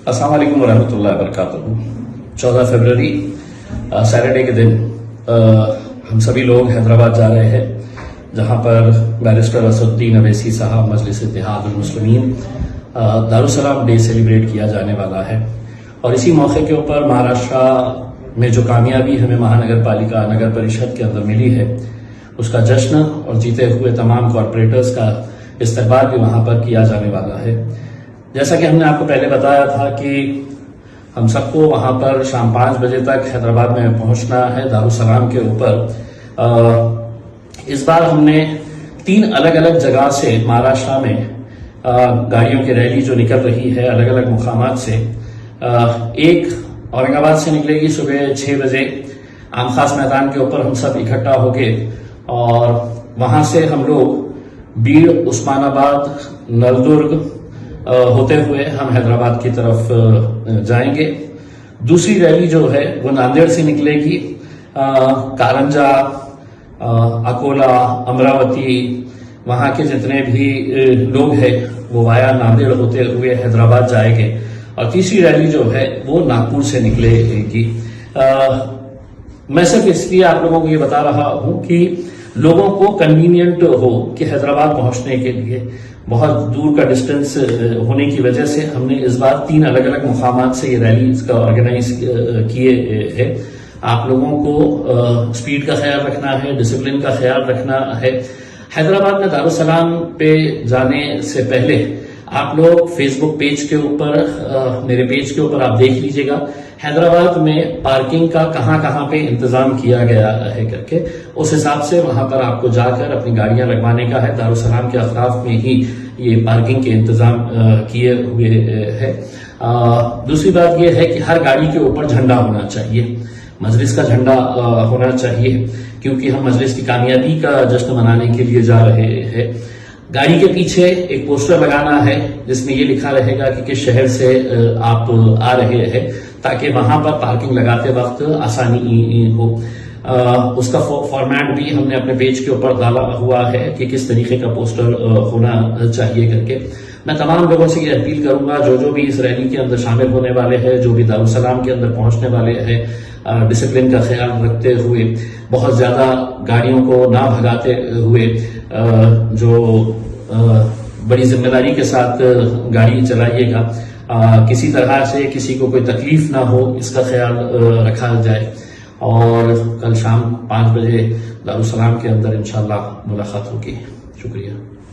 السلام علیکم ورحمۃ اللہ وبرکاتہ۔ 14 فروری سیٹرڈے کے دن ہم سبھی لوگ حیدرآباد جا رہے ہیں، جہاں پر بیرسٹر اسد الدین اویسی صاحب مجلس اتحاد المسلمین دارالسلام ڈے سیلیبریٹ کیا جانے والا ہے، اور اسی موقع کے اوپر مہاراشٹر میں جو کامیابی ہمیں مہانگر پالیکا نگر پریشد کے اندر ملی ہے، اس کا جشن اور جیتے ہوئے تمام کارپوریٹرز کا استقبال بھی وہاں پر کیا جانے والا ہے۔ جیسا کہ ہم نے آپ کو پہلے بتایا تھا کہ ہم سب کو وہاں پر شام 5 بجے تک حیدرآباد میں پہنچنا ہے دارالسلام کے اوپر۔ اس بار ہم نے 3 الگ الگ جگہ سے مہاراشٹر میں گاڑیوں کی ریلی جو نکل رہی ہے الگ الگ مقامات سے، ایک اورنگ آباد سے نکلے گی صبح 6 بجے عام خاص میدان کے اوپر، ہم سب اکٹھا ہو گے اور وہاں سے ہم لوگ بیڑ، عثمان آباد، نلدرگ ہوتے ہوئے ہم حیدرآباد کی طرف جائیں گے۔ دوسری ریلی جو ہے وہ ناندیڑ سے نکلے گی، کارنجا، اکولا، امراوتی، وہاں کے جتنے بھی لوگ ہیں وہ وایا ناندیڑ ہوتے ہوئے حیدرآباد جائیں گے، اور تیسری ریلی جو ہے وہ ناگپور سے نکلے گی۔ میں صرف اس لیے آپ لوگوں کو یہ بتا رہا ہوں کہ لوگوں کو کنوینئنٹ ہو کہ حیدرآباد پہنچنے کے لیے بہت دور کا ڈسٹینس ہونے کی وجہ سے ہم نے اس بار 3 الگ الگ مقامات سے یہ ریلی کا آرگنائز کیے ہے۔ آپ لوگوں کو سپیڈ کا خیال رکھنا ہے، ڈسپلن کا خیال رکھنا ہے۔ حیدرآباد میں دارالسلام پہ جانے سے پہلے آپ لوگ فیس بک پیج کے اوپر، میرے پیج کے اوپر آپ دیکھ لیجئے گا حیدرآباد میں پارکنگ کا کہاں کہاں پہ انتظام کیا گیا ہے کر کے، اس حساب سے وہاں پر آپ کو جا کر اپنی گاڑیاں لگوانے کا ہے۔ دارالسلام کے اطراف میں ہی یہ پارکنگ کے انتظام کیے ہوئے ہے۔ دوسری بات یہ ہے کہ ہر گاڑی کے اوپر جھنڈا ہونا چاہیے، مجلس کا جھنڈا ہونا چاہیے، کیونکہ ہم مجلس کی کامیابی کا جشن منانے کے لیے جا رہے ہیں۔ گاڑی کے پیچھے ایک پوسٹر لگانا ہے جس میں یہ لکھا رہے گا کہ کس شہر سے آپ آ رہے ہیں، تاکہ وہاں پر پارکنگ لگاتے وقت آسانی ہو۔ اس کا فارمیٹ بھی ہم نے اپنے پیج کے اوپر ڈالا ہوا ہے کہ کس طریقے کا پوسٹر ہونا چاہیے کر کے۔ میں تمام لوگوں سے یہ اپیل کروں گا جو بھی اس ریلی کے اندر شامل ہونے والے ہیں، جو بھی دارالسلام کے اندر پہنچنے والے ہیں، ڈسپلن کا خیال رکھتے ہوئے، بہت زیادہ گاڑیوں کو نہ بھگاتے ہوئے، جو بڑی ذمہ داری کے ساتھ گاڑی چلائیے گا، کسی طرح سے کسی کو کوئی تکلیف نہ ہو اس کا خیال رکھا جائے، اور کل شام 5 بجے دارالسلام کے اندر انشاءاللہ ملاقات ہوگی۔ شکریہ۔